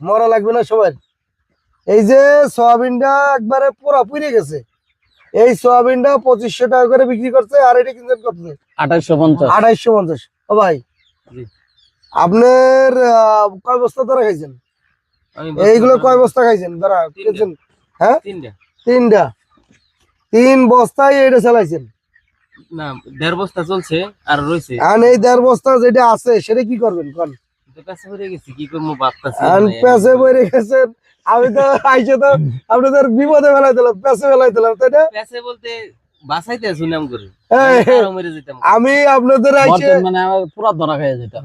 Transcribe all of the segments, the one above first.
মরা লাগবে না সবার। এই যে সয়াবিনটা একবারে পুরা পুড়ে গেছে, এই সয়াবিনটা 2500 টাকা করে বিক্রি করছে, আর এটা কিনছেন কত? 2850। 2850। ও ভাই আপনার কয় বস্তা ধরা খাইছেন? এইগুলো কয় বস্তা খাইছেন ধরা খেয়েছেন? হ্যাঁ, তিনটা। 3 বস্তায় এটা চালাইছেন না, 1.5 বস্তা চলছে আর রয়েছে। আর এই 1.5 বস্তা যেটা আছে সেটা কি করবেন কোন? পেছে ভরে গেছি, কি করবো ভাবতাছি। পেছে ভরে গেছেন, আমি তো আইসে তো আপনাদের বিপদে ফেলাই দিলাম, পেছে ফেলাই দিলাম, তাই না? পেছে বলতে বাসাইতে শুনাম করে আমি আপনাদের আইসে মানে পুরা ধরা খাই যেটা।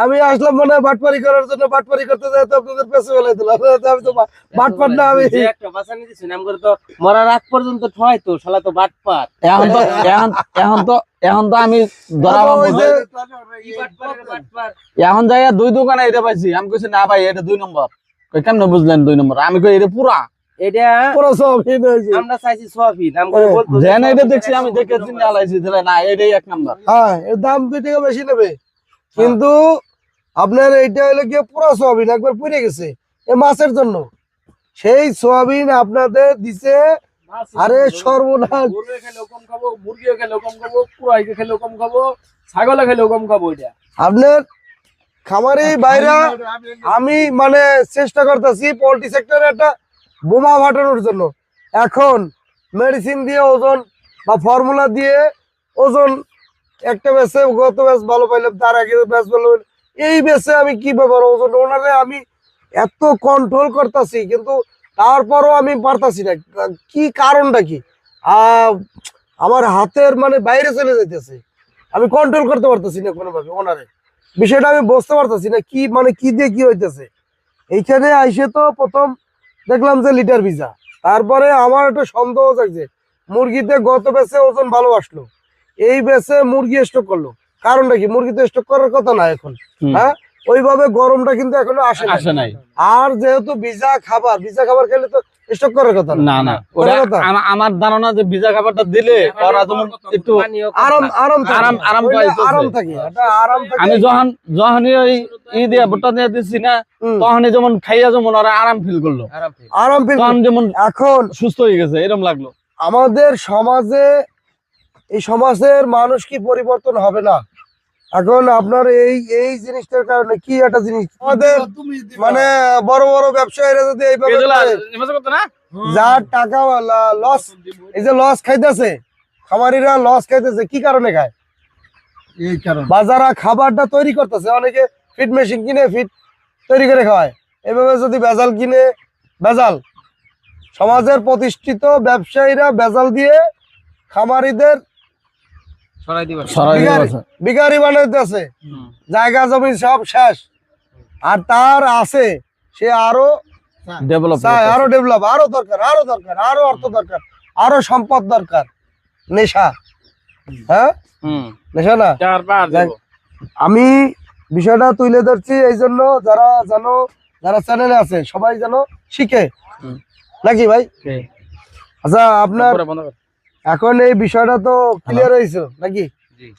আমি আসলাম মনে হয় বাটপারি করার জন্য, বাটপারি করতে যাই তো আপনাদের পেছে ফেলাই দিলাম। আমি তো বাটপার না, আমি একটা বাসা নিতে শুনাম করে তো মরার আগ পর্যন্ত ঠয় তো শালা তো বাটপার। এখন তো আমি ধরা এখন যাই 2 দোকানে এটা পাইছি, আমি কইছি না ভাই এটা 2 নম্বর। কই কেমনে বুঝলেন 2 নম্বর? আমি কই এটা পুরা, এটা পুরো সয়াবিন হইছে। আমরা চাইছি সয়াবিন, আমি করে বলতো যেন এটা দেখছি, আমি দেখে চিন্তা আলাইছি দিলে না এটাই 1 নম্বর। হ্যাঁ, এর দাম 2 টাকা বেশি নেবে, কিন্তু আপনার এইটা হলো গিয়ে পুরো সয়াবিন একবার পুড়ে গেছে এই মাছের জন্য। সেই সয়াবিন আপনাদের দিছে, আরে সর্বনাশ। গরু খেলেও কম খাবো, মুরগিও খেলেও কম খাবো, পুরাইকে খেলেও কম খাবো, ছাগলে খেলেও কম খাবো। এটা আপনার খামারি বাইরা আমি মানে চেষ্টা করতেছি পোল্ট্রি সেক্টরে একটা বোমা ফাটানোর জন্য। এখন মেডিসিন দিয়ে ওজন বা ফর্মুলা দিয়ে ওজন একটা বেচে, গত ব্যাচ ভালো পাইলাম, তার আগে ব্যাচ ভালো পাইলাম, এই বেচে আমি কি ব্যাপার ওজন ওনারে আমি এত কন্ট্রোল করতেছি, কিন্তু তারপরও আমি পারতাছি না। কি কারণটা কি? আমার হাতের মানে বাইরে চলে যাইতেছে, আমি কন্ট্রোল করতে পারতেছি না কোনোভাবে ওনারে। বিষয়টা আমি বুঝতে পারতেছি না কি মানে কি দিয়ে কি হইতেছে। এইখানে আইসে তো প্রথম দেখলাম যে লিটার ভিজা, তারপরে আমার একটা সন্দেহ থাকছে মুরগিতে গত বেচে ওজন ভালো আসলো, এই বেচে মুরগি স্টক করলো, কারণটা কি? মুরগি তো স্টক করার কথা না এখন, হ্যাঁ ওইভাবে গরমটা কিন্তু এখনো আসে নাই। আর যেহেতু ভিজা খাবার খেলে তো স্টক করার কথা না না, আমার ধারণা যে ভিজা খাবারটা দিলে ওরা যেমন একটু আরাম থাকে। আমি যখনই ওই দিয়ে ভুট্টা দিয়ে দিচ্ছি না, তখনই যেমন খাইয়া যেমন ওরা আরাম ফিল করলো, আরাম ফিল যেমন এখন সুস্থ হয়ে গেছে এরকম লাগলো। আমাদের সমাজে, এই সমাজের মানুষ কি পরিবর্তন হবে না? এখন আপনার এই জিনিসটার কারণে কি একটা জিনিস আমাদের মানে বড় বড় ব্যবসায়ীরা যদি এইভাবে যার টাকা লস, এই যে লস খাইতেছে খামারিরা, লস খাইতেছে কি কারণে খায়? এই কারণে বাজারে খাবারটা তৈরি করতেছে, অনেকে ফিড মেশিন কিনে ফিড তৈরি করে খাওয়ায়। এভাবে যদি ভেজাল কিনে, ভেজাল সমাজের প্রতিষ্ঠিত ব্যবসায়ীরা ভেজাল দিয়ে খামারিদের বিকারি বানাইতেছে, জায়গা জমি সব শেষ, আর তার আছে সে আরো ডেভেলপ, আরো দরকার, আরো অর্থ দরকার, আরো সম্পদ দরকার, নেশা। হ্যাঁ, নেশা না। আমি বিষয়টা তুলে ধরছি এই জন্য যারা চ্যানেলে আছে সবাই যেন শিখে, নাকি ভাই? আচ্ছা, আপনার এখন এই বিষয়টা তো ক্লিয়ার হয়েছে নাকি?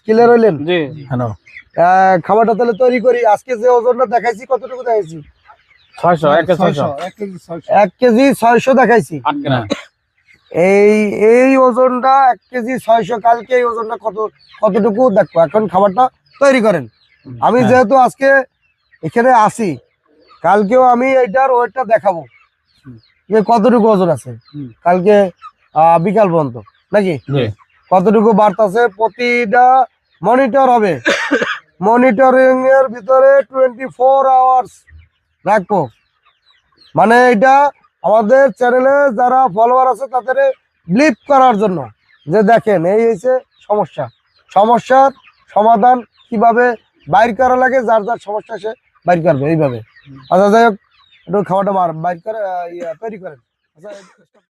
ক্লিয়ার হইলেন? খাবারটা তাহলে তৈরি করি। আজকে যে ওজনটা দেখাইছি কতটুকু দেখাইছি? 1 কেজি 600 দেখাইছি। এই ওজনটা 1 কেজি 600, কালকে এই ওজনটা কতটুকু দেখবো। এখন খাবারটা তৈরি করেন। আমি যেহেতু আজকে এখানে আসি, কালকেও আমি এইটার ওয়েটটা দেখাবো যে কতটুকু ওজন আছে কালকে বিকাল পর্যন্ত, নাকি কতটুকু বাড়তেছে। প্রতিটা মনিটর হবে, মনিটরিং এর ভিতরে 24 আওয়ার্স রাখবো। মানে এটা আমাদের চ্যানেলে যারা ফলোয়ার আছে তাদের ব্লিপ করার জন্য, যে দেখেন এই হয়েছে সমস্যার সমাধান কিভাবে বাইর করা লাগে, যার যার সমস্যা সে বাইর করবে এইভাবে। আচ্ছা, যাই হোক, একটু খাওয়াটা বাইর করে তৈরি করেন। আচ্ছা।